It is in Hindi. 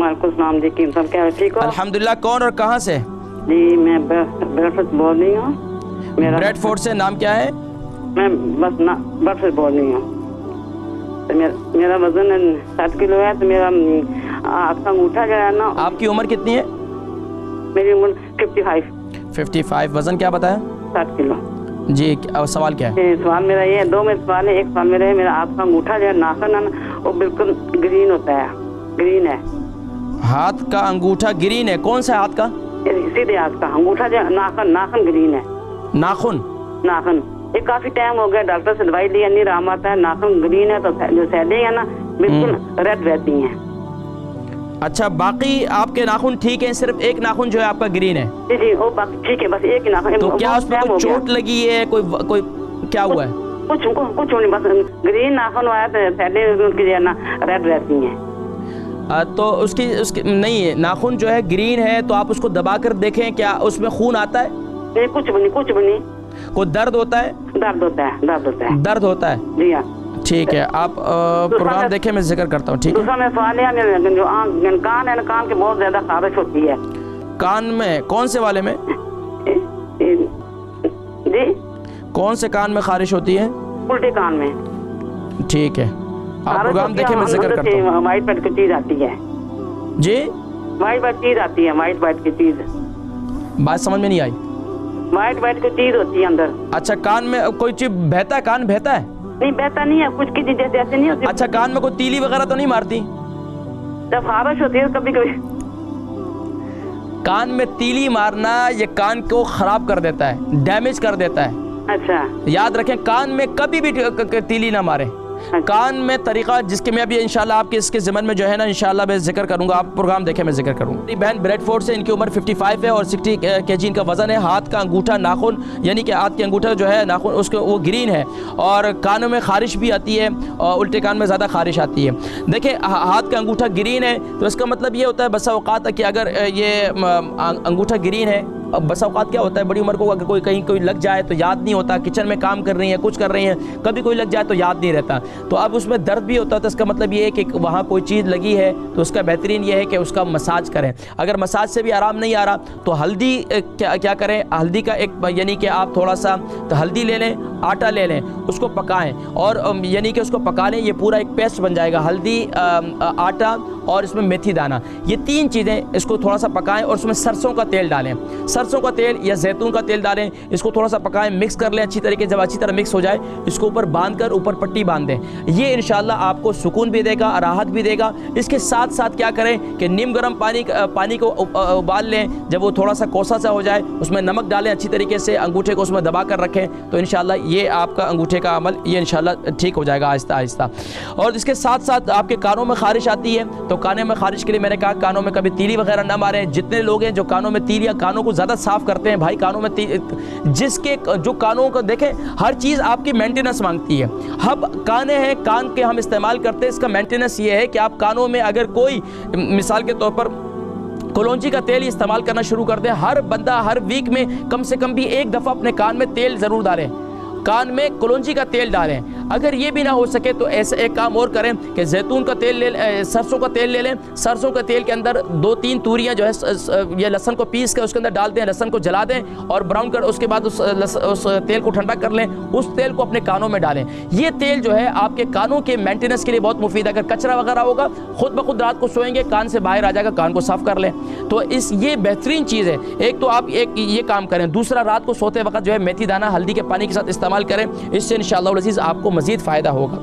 वालेकुम जी, की सब क्या ठीक हो? अल्हम्दुलिल्लाह। कौन और कहाँ से? जी मैं ब्रेडफोर्ड बोल रही हूँ। ब्रेडफोर्ड से। नाम क्या है? मैं बस ब्रेडफोर्ड बोल रही हूँ। तो मेरा वजन 60 किलो है। तो मेरा आपका अंगूठा जो है ना। आपकी उम्र कितनी है? मेरी उम्र 55। 55। वजन क्या बताया? 60 किलो जी। सवाल क्या है? सवाल मेरा ये है, दो में सवाल है। एक सवाल मेरा है, मेरा आपका अंगूठा जो है नाखून है ना, वो बिल्कुल ग्रीन होता है, ग्रीन है। हाथ का अंगूठा ग्रीन है? कौन सा हाथ का? सीधे हाथ का अंगूठा जो नाखून ग्रीन है। नाखून ये काफी टाइम हो गया, डॉक्टर से दवाई ली, नहीं आराम आता है। नाखून ग्रीन है तो जो सैलिंग है ना बिल्कुल रेड रहती हैं। अच्छा, बाकी आपके नाखून ठीक है, सिर्फ एक नाखून जो है आपका ग्रीन है? जी जी, वो बाकी ठीक है, बस एक ही नाखून। तो क्या उसमें कोई चोट लगी है? कोई क्या हुआ है? कुछ नहीं, बस ग्रीन नाखून हुआ है तो सैलिंग उनकी जो है ना रेड रहती हैं। तो उसकी नहीं है, नाखून जो है ग्रीन है, तो आप उसको दबा कर देखें, क्या उसमें खून आता है? नहीं, कुछ भी नहीं। कोई दर्द होता है? दर्द होता है। जी हाँ। ठीक है, आप प्रोग्राम देखें, मैं जिक्र करता हूँ। ठीक है। दूसरा मैं सवाल है, जो कान है ना, कान के बहुत ज्यादा खारिश होती है। कान में? कौन से वाले में? जी, कौन से कान में खारिश होती है? उल्टे कान में। ठीक है, आप प्रोग्राम देखें, मैं जिक्र करता हूँ। वाइट वाइट की चीज आती है जी। वाइट चीज आती है, वाइट की चीज। बात समझ में नहीं आई। वाइट की चीज होती है अंदर। अच्छा, कान में कोई चीज बहता है? कान बहता है? नहीं, बहता नहीं है, कुछ की चीज जैसे नहीं होती। अच्छा, कान में कोई तीली वगैरह तो नहीं मारती? जब खारिश होती है कभी कभी। कान में तीली मारना ये कान को खराब कर देता है, डैमेज कर देता है। अच्छा, याद रखें, कान में कभी भी तीली ना मारे। कान में तरीका जिसके मैं अभी इंशाल्लाह आपके इसके ज़िम्मन में जो है ना इंशाल्लाह मैं जिक्र करूंगा। आप प्रोग्राम देखें, मैं जिक्र करूंगा। मेरी बहन ब्रेडफोर्ड से, इनकी उम्र 55 है और 60 kg इनका वजन है। हाथ का अंगूठा नाखून, यानी कि हाथ के अंगूठा जो है नाखून उसके वो ग्रीन है, और कानों में खारिश भी आती है, और उल्टे कान में ज़्यादा खारिश आती है। देखिए, हाथ का अंगूठा ग्रीन है तो इसका मतलब ये होता है बसा औकात कि अगर ये अंगूठा ग्रीन है, अब बसा औकात क्या होता है, बड़ी उम्र को अगर कोई लग जाए तो याद नहीं होता, किचन में काम कर रही है, कुछ कर रही हैं, कभी कोई लग जाए तो याद नहीं रहता। तो अब उसमें दर्द भी होता है, तो इसका मतलब ये है कि वहाँ कोई चीज़ लगी है, तो उसका बेहतरीन ये है कि उसका मसाज करें। अगर मसाज से भी आराम नहीं आ रहा तो हल्दी क्या करें, हल्दी का एक यानी कि आप थोड़ा सा तो हल्दी ले लें, आटा ले लें, उसको पकाएं, और यानी कि उसको पका लें, ये पूरा एक पेस्ट बन जाएगा। हल्दी, आटा और इसमें मेथी दाना, ये तीन चीज़ें, इसको थोड़ा सा पकाएं और उसमें सरसों का तेल डालें। सरसों का तेल या जैतून का तेल डालें, इसको थोड़ा सा पकाएं, मिक्स कर लें अच्छी तरीके। जब अच्छी तरह मिक्स हो जाए, इसको ऊपर बांध कर ऊपर पट्टी बांध दें। ये इंशाल्लाह आपको सुकून भी देगा, राहत भी देगा। इसके साथ साथ क्या करें कि नीम गर्म पानी को उबाल लें। जब वो थोड़ा सा कोसा सा हो जाए, उसमें नमक डालें अच्छी तरीके से, अंगूठे को उसमें दबा कर रखें, तो इंशाल्लाह ये आपका अंगूठे का अमल ये इंशाल्लाह ठीक हो जाएगा आहिस्ता आहिस्ता। और इसके साथ साथ आपके कानों में खारिश आती है, तो कानों में खारिश के लिए मैंने कहा कानों में कभी तीली वगैरह ना मारें। जितने लोग हैं जो कानों में तीलियां, कानों को ज़्यादा साफ करते हैं भाई, कानों में जिसके जो कानों को देखें, हर चीज़ आपकी मेंटेनेंस मांगती है। अब काने हैं, कान के हम इस्तेमाल करते हैं, इसका मेंटेनेंस ये है कि आप कानों में अगर कोई मिसाल के तौर पर कलौंजी का तेल इस्तेमाल करना शुरू कर दें। हर बंदा हर वीक में कम से कम भी एक दफ़ा अपने कान में तेल ज़रूर डालें, कान में कलौंजी का तेल डालें। अगर ये भी ना हो सके तो ऐसे एक काम और करें कि जैतून का तेल ले, सरसों का तेल ले लें। सरसों के तेल के अंदर 2-3 तूरियां जो है ये लहसन को पीस कर उसके अंदर डाल दें, लहसन को जला दें और ब्राउन कर उसके बाद उस तेल को ठंडा कर लें, उस तेल को अपने कानों में डालें। ये तेल जो है आपके कानों के मेंटेनेंस के लिए बहुत मुफीद है। अगर कचरा वगैरह होगा, खुद ब खुद रात को सोएंगे कान से बाहर आ जाएगा, कान को साफ कर लें। तो ये बेहतरीन चीज़ है। एक तो आप एक ये काम करें, दूसरा रात को सोते वक्त जो है मेथी दाना हल्दी के पानी के साथ इस्तेमाल करें। इससे इंशाअल्लाह अज़ीज़ आपको मज़ीद फ़ायदा होगा।